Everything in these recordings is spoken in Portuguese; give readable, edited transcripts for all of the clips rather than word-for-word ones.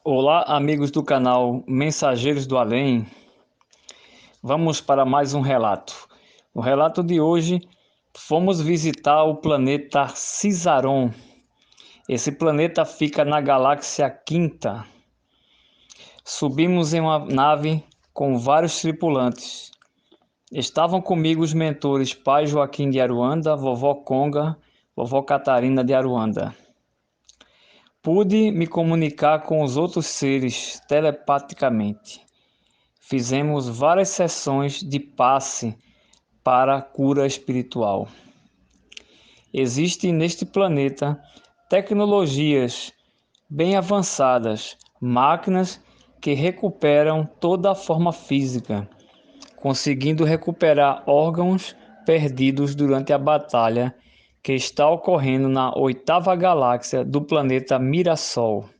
Olá, amigos do canal Mensageiros do Além. Vamos para mais um relato. No relato de hoje, fomos visitar o planeta Cizaron. Esse planeta fica na galáxia Quinta. Subimos em uma nave com vários tripulantes. Estavam comigo os mentores Pai Joaquim de Aruanda, Vovó Conga, Vovó Catarina de Aruanda. Pude me comunicar com os outros seres telepaticamente. Fizemos várias sessões de passe para cura espiritual. Existem neste planeta tecnologias bem avançadas, máquinas que recuperam toda a forma física, conseguindo recuperar órgãos perdidos durante a batalha que está ocorrendo na oitava galáxia do planeta Mirassol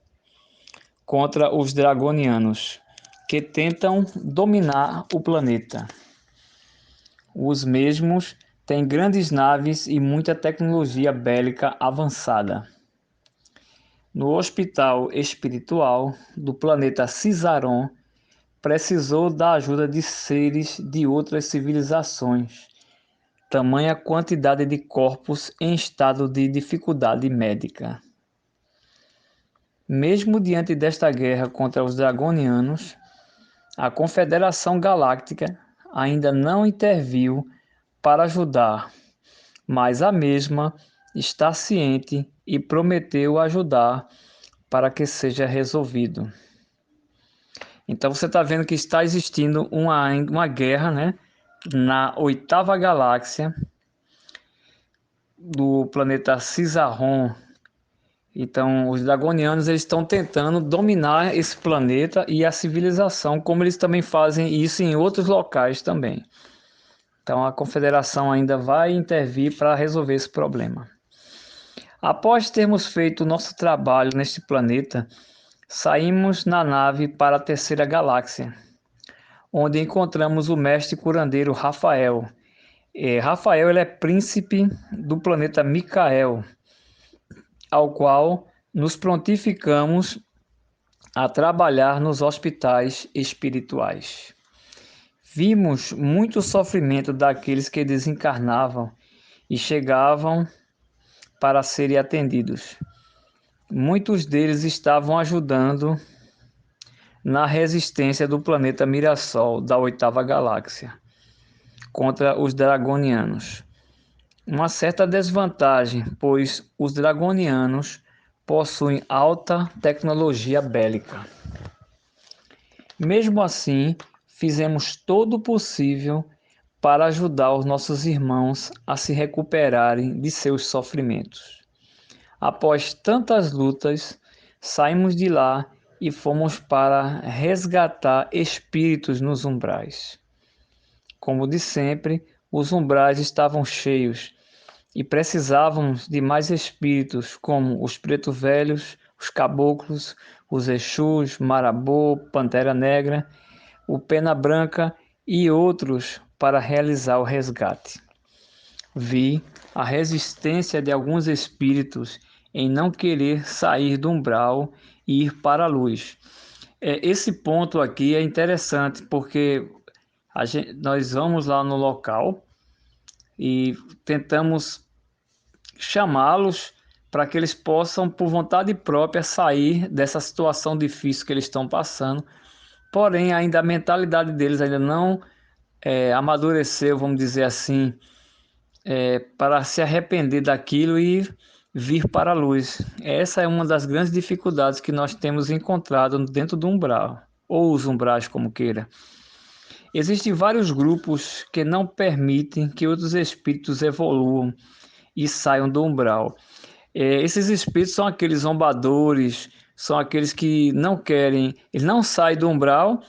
contra os dragonianos, que tentam dominar o planeta. Os mesmos têm grandes naves e muita tecnologia bélica avançada. No hospital espiritual do planeta Cizaron, precisou da ajuda de seres de outras civilizações. Tamanha quantidade de corpos em estado de dificuldade médica. Mesmo diante desta guerra contra os dragonianos, a Confederação Galáctica ainda não interviu para ajudar, mas a mesma está ciente e prometeu ajudar para que seja resolvido. Então você está vendo que está existindo uma guerra, né, na oitava galáxia do planeta Cizaron. Então, os dragonianos eles estão tentando dominar esse planeta e a civilização, como eles também fazem isso em outros locais também. Então, a Confederação ainda vai intervir para resolver esse problema. Após termos feito o nosso trabalho neste planeta, saímos na nave para a terceira galáxia, onde encontramos o mestre curandeiro Rafael. Rafael ele é príncipe do planeta Micael, ao qual nos prontificamos a trabalhar nos hospitais espirituais. Vimos muito sofrimento daqueles que desencarnavam e chegavam para serem atendidos. Muitos deles estavam ajudando na resistência do planeta Mirassol, da oitava galáxia, contra os dragonianos. Uma certa desvantagem, pois os dragonianos possuem alta tecnologia bélica. Mesmo assim, fizemos todo o possível para ajudar os nossos irmãos a se recuperarem de seus sofrimentos. Após tantas lutas, saímos de lá e fomos para resgatar espíritos nos umbrais. Como de sempre, os umbrais estavam cheios e precisávamos de mais espíritos, como os preto velhos, os caboclos, os exus, marabô, pantera negra, o pena branca e outros para realizar o resgate. Vi a resistência de alguns espíritos em não querer sair do umbral e ir para a luz. Esse ponto aqui é interessante porque nós vamos lá no local e tentamos chamá-los para que eles possam, por vontade própria, sair dessa situação difícil que eles estão passando. Porém, ainda a mentalidade deles ainda não amadureceu, vamos dizer assim, para se arrepender daquilo e vir para a luz. Essa é uma das grandes dificuldades que nós temos encontrado dentro do umbral, ou os umbrais, como queira. Existem vários grupos que não permitem que outros espíritos evoluam e saiam do umbral. Esses espíritos são aqueles zombadores, são aqueles que não querem, eles não saem do umbral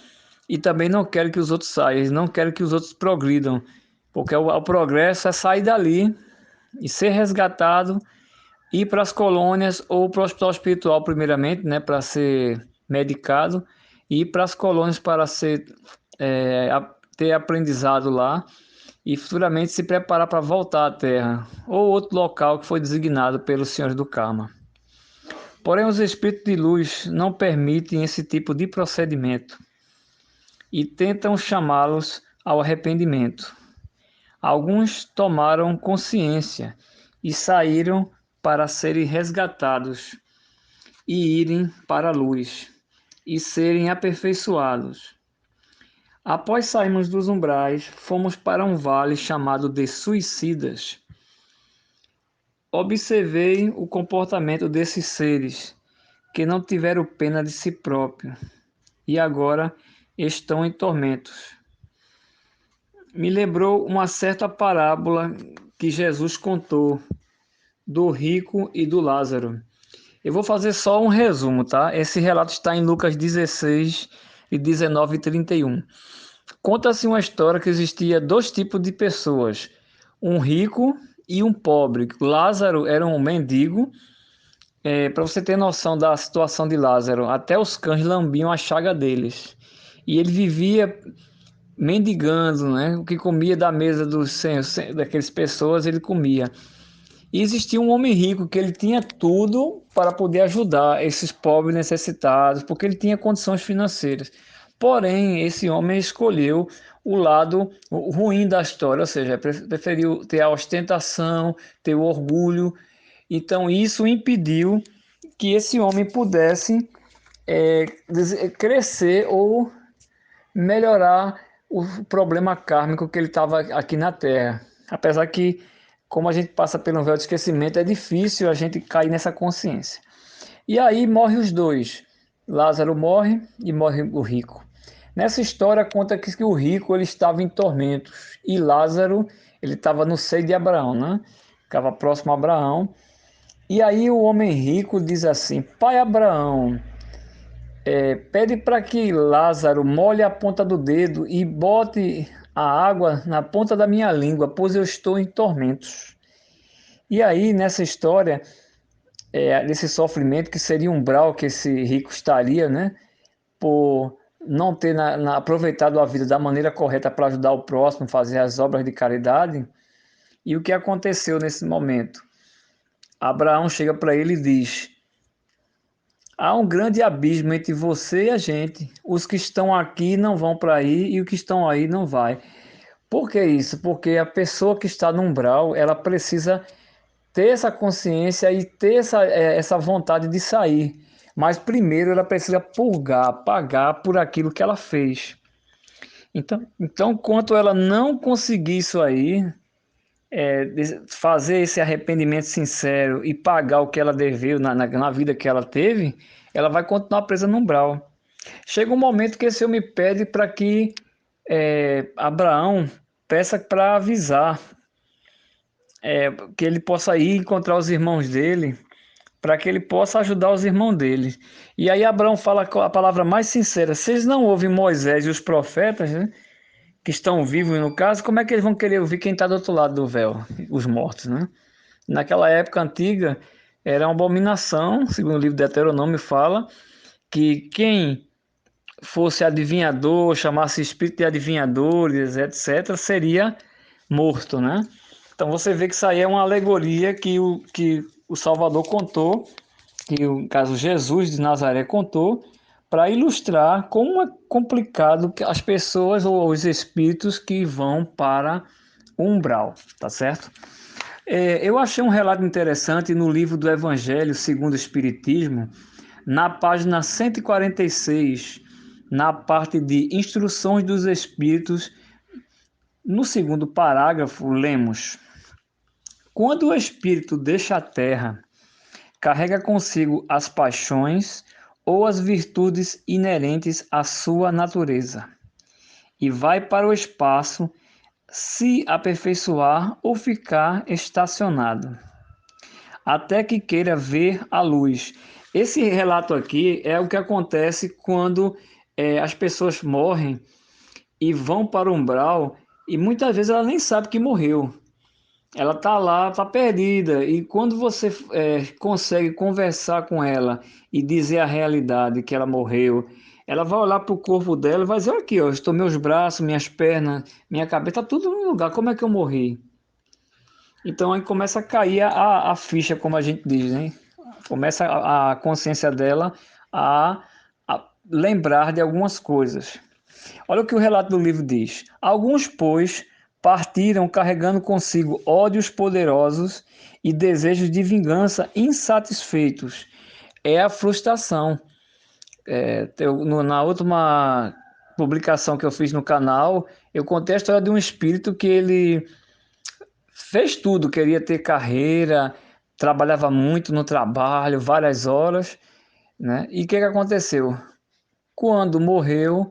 e também não querem que os outros saiam, eles não querem que os outros progridam, porque o progresso é sair dali e ser resgatado, ir para as colônias ou para o hospital espiritual primeiramente, né, para ser medicado, e ir para as colônias para ter aprendizado lá e futuramente se preparar para voltar à Terra ou outro local que foi designado pelos senhores do karma. Porém, os espíritos de luz não permitem esse tipo de procedimento e tentam chamá-los ao arrependimento. Alguns tomaram consciência e saíram para serem resgatados e irem para a luz e serem aperfeiçoados. Após sairmos dos umbrais, fomos para um vale chamado de Suicidas. Observei o comportamento desses seres, que não tiveram pena de si próprios e agora estão em tormentos. Me lembrou uma certa parábola que Jesus contou do rico e do Lázaro. Eu vou fazer só um resumo, tá? Esse relato está em Lucas 16, 19 e 31. Conta-se uma história que existia dois tipos de pessoas, um rico e um pobre. Lázaro era um mendigo. Para você ter noção da situação de Lázaro, até os cães lambiam a chaga deles. E ele vivia mendigando, né? O que comia da mesa daquelas pessoas, ele comia. E existia um homem rico que ele tinha tudo para poder ajudar esses pobres necessitados, porque ele tinha condições financeiras. Porém, esse homem escolheu o lado ruim da história, ou seja, preferiu ter a ostentação, ter o orgulho. Então, isso impediu que esse homem pudesse crescer ou melhorar o problema kármico que ele estava aqui na Terra. Apesar que, como a gente passa pelo véu de esquecimento, é difícil a gente cair nessa consciência. E aí morrem os dois. Lázaro morre e morre o rico. Nessa história conta que o rico ele estava em tormentos e Lázaro ele estava no seio de Abraão, né? Ficava próximo a Abraão. E aí o homem rico diz assim: Pai Abraão, pede para que Lázaro molhe a ponta do dedo e bote a água na ponta da minha língua, pois eu estou em tormentos. E aí, nessa história, desse sofrimento, que seria um umbral que esse rico estaria, né? Por não ter aproveitado a vida da maneira correta para ajudar o próximo, fazer as obras de caridade. E o que aconteceu nesse momento? Abraão chega para ele e diz: há um grande abismo entre você e a gente. Os que estão aqui não vão para aí e os que estão aí não vai. Por que isso? Porque a pessoa que está no umbral, ela precisa ter essa consciência e ter essa vontade de sair. Mas primeiro ela precisa purgar, pagar por aquilo que ela fez. Então quanto ela não conseguir isso aí, fazer esse arrependimento sincero e pagar o que ela deveu na vida que ela teve, ela vai continuar presa no umbral. Chega um momento que esse homem pede para que Abraão peça para avisar, que ele possa ir encontrar os irmãos dele, para que ele possa ajudar os irmãos dele. E aí Abraão fala a palavra mais sincera: vocês não ouvem Moisés e os profetas, né, que estão vivos no caso, como é que eles vão querer ouvir quem está do outro lado do véu, os mortos, né? Naquela época antiga, era uma abominação, segundo o livro de Deuteronômio fala, que quem fosse adivinhador, chamasse espírito de adivinhadores, etc., seria morto, né? Então você vê que isso aí é uma alegoria que o Salvador contou, que o caso Jesus de Nazaré contou, para ilustrar como é complicado as pessoas ou os espíritos que vão para o umbral, tá certo? Eu achei um relato interessante no livro do Evangelho segundo o Espiritismo, na página 146, na parte de Instruções dos Espíritos, no segundo parágrafo, lemos: quando o espírito deixa a terra, carrega consigo as paixões ou as virtudes inerentes à sua natureza e vai para o espaço se aperfeiçoar ou ficar estacionado, até que queira ver a luz. Esse relato aqui é o que acontece quando as pessoas morrem e vão para o umbral e muitas vezes ela nem sabe que morreu. Ela está lá, está perdida, e quando você consegue conversar com ela e dizer a realidade que ela morreu, ela vai olhar para o corpo dela e vai dizer: aqui, ó, estou meus braços, minhas pernas, minha cabeça, está tudo no lugar, como é que eu morri? Então aí começa a cair a ficha, como a gente diz, né? Começa a consciência dela a lembrar de algumas coisas. Olha o que o relato do livro diz. Alguns, pois, partiram carregando consigo ódios poderosos e desejos de vingança insatisfeitos. É a frustração. Na última publicação que eu fiz no canal, eu contei a história de um espírito que ele fez tudo, queria ter carreira, trabalhava muito no trabalho, várias horas, né? E o que aconteceu? Quando morreu,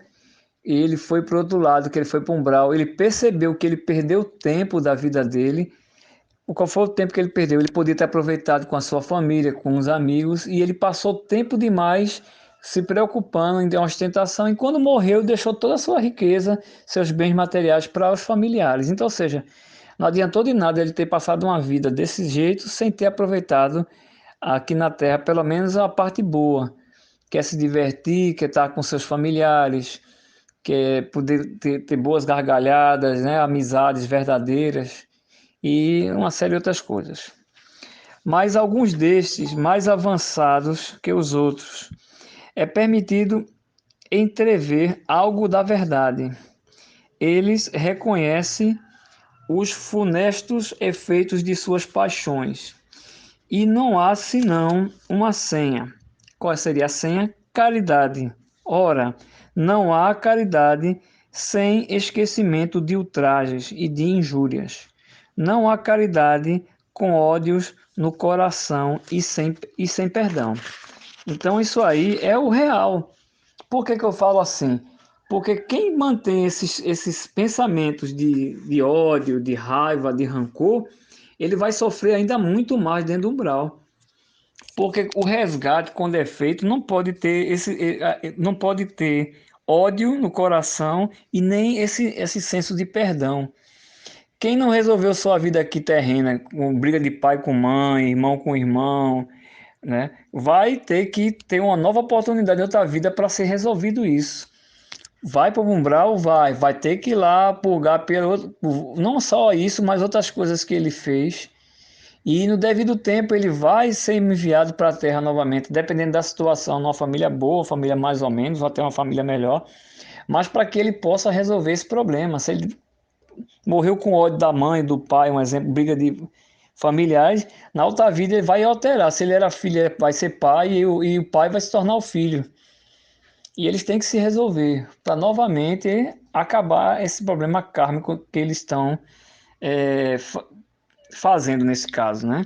ele foi para o outro lado, que ele foi para um umbral, ele percebeu que ele perdeu tempo da vida dele. Qual foi o tempo que ele perdeu? Ele podia ter aproveitado com a sua família, com os amigos, e ele passou tempo demais se preocupando em ostentação, e quando morreu, deixou toda a sua riqueza, seus bens materiais para os familiares. Então, ou seja, não adiantou de nada ele ter passado uma vida desse jeito sem ter aproveitado aqui na Terra, pelo menos a parte boa, que é se divertir, que é estar com seus familiares, que é poder ter boas gargalhadas, né? Amizades verdadeiras e uma série de outras coisas. Mas alguns destes, mais avançados que os outros, é permitido entrever algo da verdade. Eles reconhecem os funestos efeitos de suas paixões. E não há senão uma senha. Qual seria a senha? Caridade. Ora, não há caridade sem esquecimento de ultrajes e de injúrias. Não há caridade com ódios no coração e sem perdão. Então isso aí é o real. Por que eu falo assim? Porque quem mantém esses pensamentos de ódio, de raiva, de rancor, ele vai sofrer ainda muito mais dentro do umbral. Porque o resgate, quando é feito, não pode ter ódio no coração e nem esse senso de perdão. Quem não resolveu sua vida aqui terrena, com briga de pai com mãe, irmão com irmão, né, vai ter que ter uma nova oportunidade em outra vida para ser resolvido isso. Vai para o umbral? Vai ter que ir lá purgar não só isso, mas outras coisas que ele fez. E no devido tempo ele vai ser enviado para a Terra novamente, dependendo da situação, numa família boa, família mais ou menos, ou até uma família melhor, mas para que ele possa resolver esse problema. Se ele morreu com ódio da mãe, do pai, um exemplo, briga de familiares, na outra vida ele vai alterar. Se ele era filho, ele vai ser pai e o pai vai se tornar o filho. E eles têm que se resolver para novamente acabar esse problema kármico que eles estão fazendo nesse caso, né?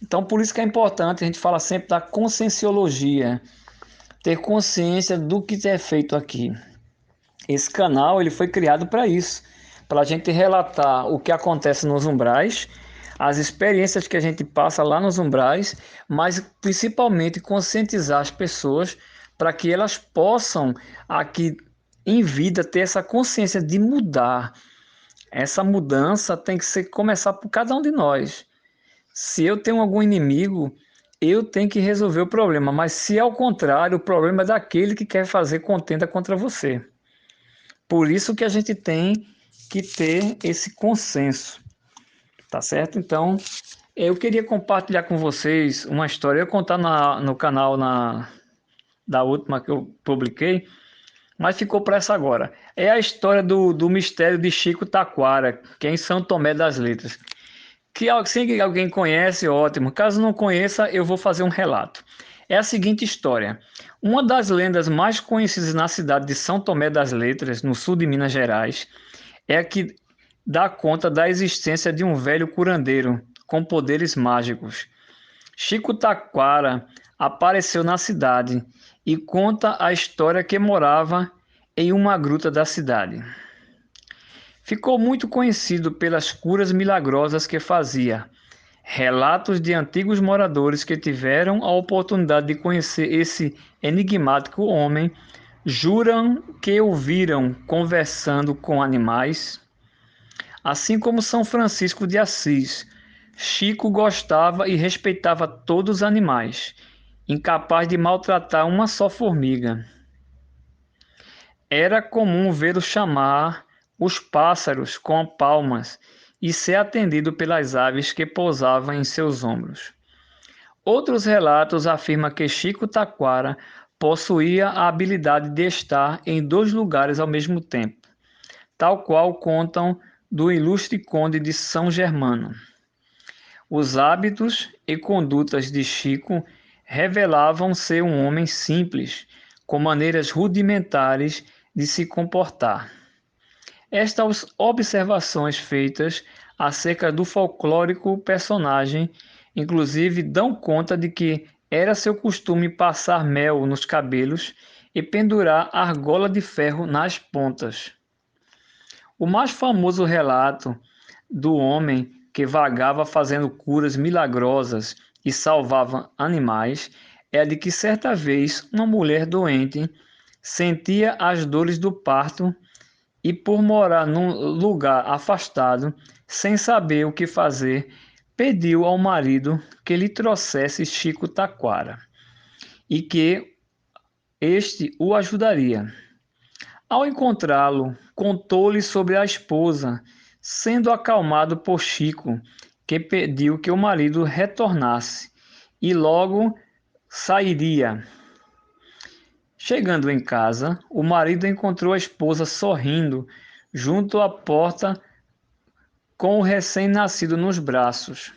Então, por isso que é importante, a gente fala sempre da conscienciologia, ter consciência do que é feito aqui. Esse canal ele foi criado para isso, para a gente relatar o que acontece nos umbrais, as experiências que a gente passa lá nos umbrais, mas principalmente conscientizar as pessoas para que elas possam aqui em vida ter essa consciência de mudar. Essa mudança tem que começar por cada um de nós. Se eu tenho algum inimigo, eu tenho que resolver o problema, mas se ao contrário, o problema é daquele que quer fazer contenda contra você. Por isso que a gente tem que ter esse consenso, tá certo? Então, eu queria compartilhar com vocês uma história, eu ia contar no canal da última que eu publiquei, mas ficou para essa agora. É a história do mistério de Chico Taquara, que é em São Tomé das Letras. Se alguém conhece, ótimo. Caso não conheça, eu vou fazer um relato. É a seguinte história. Uma das lendas mais conhecidas na cidade de São Tomé das Letras, no sul de Minas Gerais, é a que dá conta da existência de um velho curandeiro com poderes mágicos. Chico Taquara apareceu na cidade e conta a história que morava em uma gruta da cidade. Ficou muito conhecido pelas curas milagrosas que fazia. Relatos de antigos moradores que tiveram a oportunidade de conhecer esse enigmático homem juram que o viram conversando com animais. Assim como São Francisco de Assis, Chico gostava e respeitava todos os animais, incapaz de maltratar uma só formiga. Era comum vê-lo chamar os pássaros com palmas e ser atendido pelas aves que pousavam em seus ombros. Outros relatos afirmam que Chico Taquara possuía a habilidade de estar em dois lugares ao mesmo tempo, tal qual contam do ilustre conde de São Germano. Os hábitos e condutas de Chico revelavam ser um homem simples, com maneiras rudimentares de se comportar. Estas observações feitas acerca do folclórico personagem, inclusive, dão conta de que era seu costume passar mel nos cabelos e pendurar argola de ferro nas pontas. O mais famoso relato do homem que vagava fazendo curas milagrosas e salvava animais é a de que certa vez uma mulher doente sentia as dores do parto e, por morar num lugar afastado, sem saber o que fazer, pediu ao marido que lhe trouxesse Chico Taquara e que este o ajudaria. Ao encontrá-lo, contou-lhe sobre a esposa, sendo acalmado por Chico, que pediu que o marido retornasse e logo sairia. Chegando em casa, o marido encontrou a esposa sorrindo junto à porta com o recém-nascido nos braços.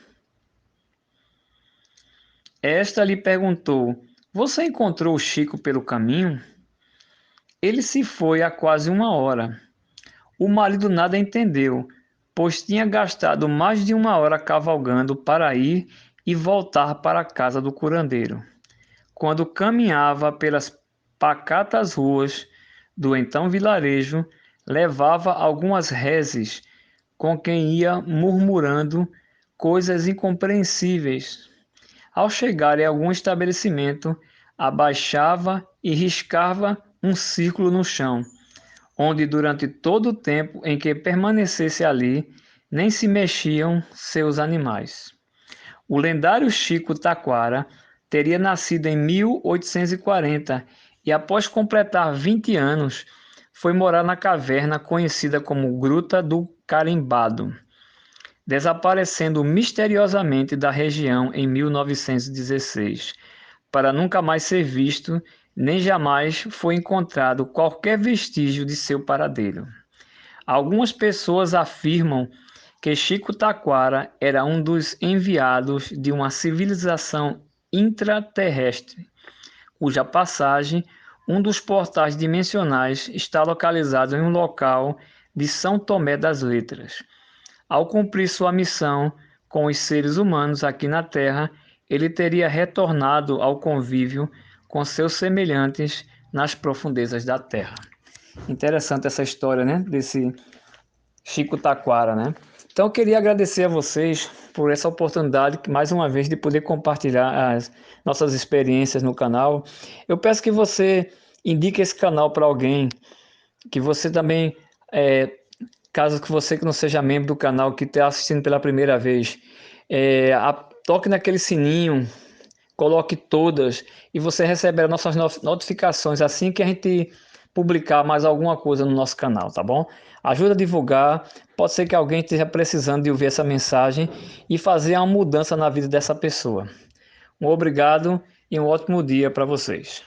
Esta lhe perguntou: "Você encontrou o Chico pelo caminho?" Ele se foi há quase 1 hora. O marido nada entendeu, pois tinha gastado mais de 1 hora cavalgando para ir e voltar para a casa do curandeiro. Quando caminhava pelas pacatas ruas do então vilarejo, levava algumas reses com quem ia murmurando coisas incompreensíveis. Ao chegar em algum estabelecimento, abaixava e riscava um círculo no chão, onde durante todo o tempo em que permanecesse ali, nem se mexiam seus animais. O lendário Chico Taquara teria nascido em 1840 e, após completar 20 anos, foi morar na caverna conhecida como Gruta do Carimbado, desaparecendo misteriosamente da região em 1916, para nunca mais ser visto, nem jamais foi encontrado qualquer vestígio de seu paradeiro. Algumas pessoas afirmam que Chico Taquara era um dos enviados de uma civilização intraterrestre, cuja passagem, um dos portais dimensionais, está localizado em um local de São Tomé das Letras. Ao cumprir sua missão com os seres humanos aqui na Terra, ele teria retornado ao convívio com seus semelhantes nas profundezas da Terra. Interessante essa história, né? Desse Chico Taquara, né? Então eu queria agradecer a vocês por essa oportunidade, mais uma vez, de poder compartilhar as nossas experiências no canal. Eu peço que você indique esse canal para alguém, que você também, caso que você que não seja membro do canal, que está assistindo pela primeira vez, toque naquele sininho, coloque todas e você receberá nossas notificações assim que a gente publicar mais alguma coisa no nosso canal, tá bom? Ajuda a divulgar, pode ser que alguém esteja precisando de ouvir essa mensagem e fazer uma mudança na vida dessa pessoa. Um obrigado e um ótimo dia para vocês.